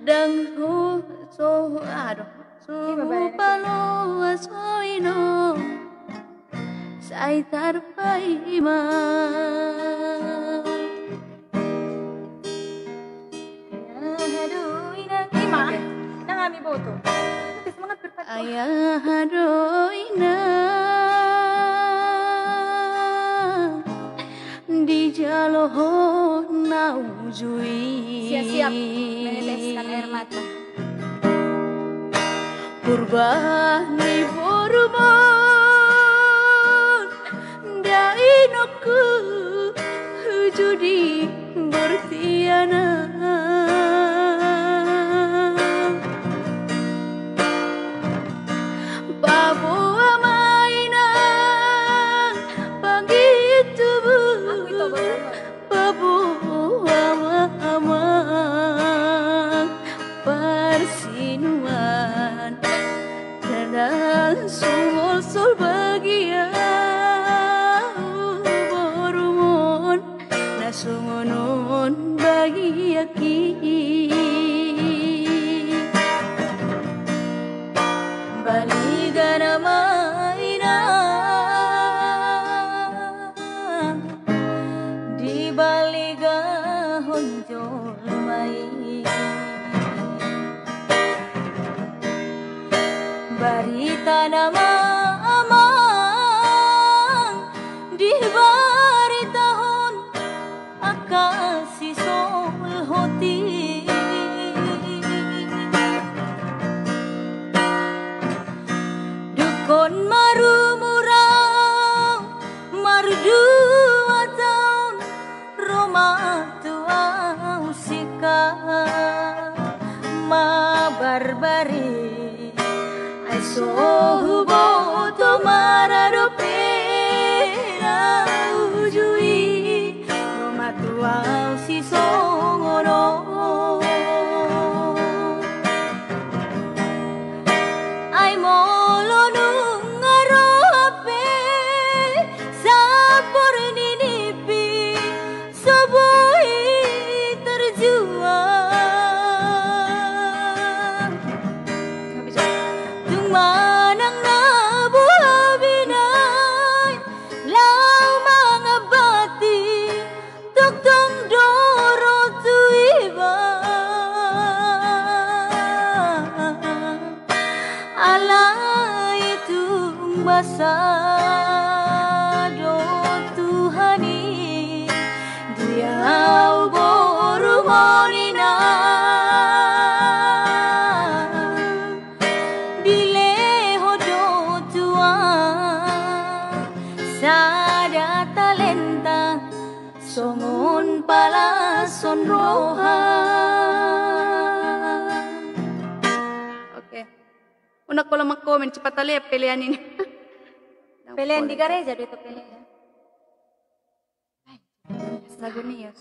Đang hô số aduh palo soino sai tarpaima Aduh, ina nangami boto. Semangat berpatu. ayah hadoina di jaloh naujui Siap-siap meneteskan air mata. Purbani borumon dainoku judi bertiana Babu amaina pangitu Babu ama persinuan dan sumol bagia borumon nasumonon bagia ki baligana maina di baliga honjol mai barita nama amang di bari tahun akasi sol hoti dukon marumurang mardua tahun Roma tua usika ma barbari so boto marado pera ujui no matua si songono ai molo nungaro ape sapor ninipi soboi terjuang manang nabuha binay lau mga bati tuktong doro tuiba alay itong basado tuhani diyaw borumonina sada talenta songon pala sonroha. Oke. Una kalau mau komen cepat lihat pilihan ini. Pilihan di gereja itu pilihan. Lagu Nias.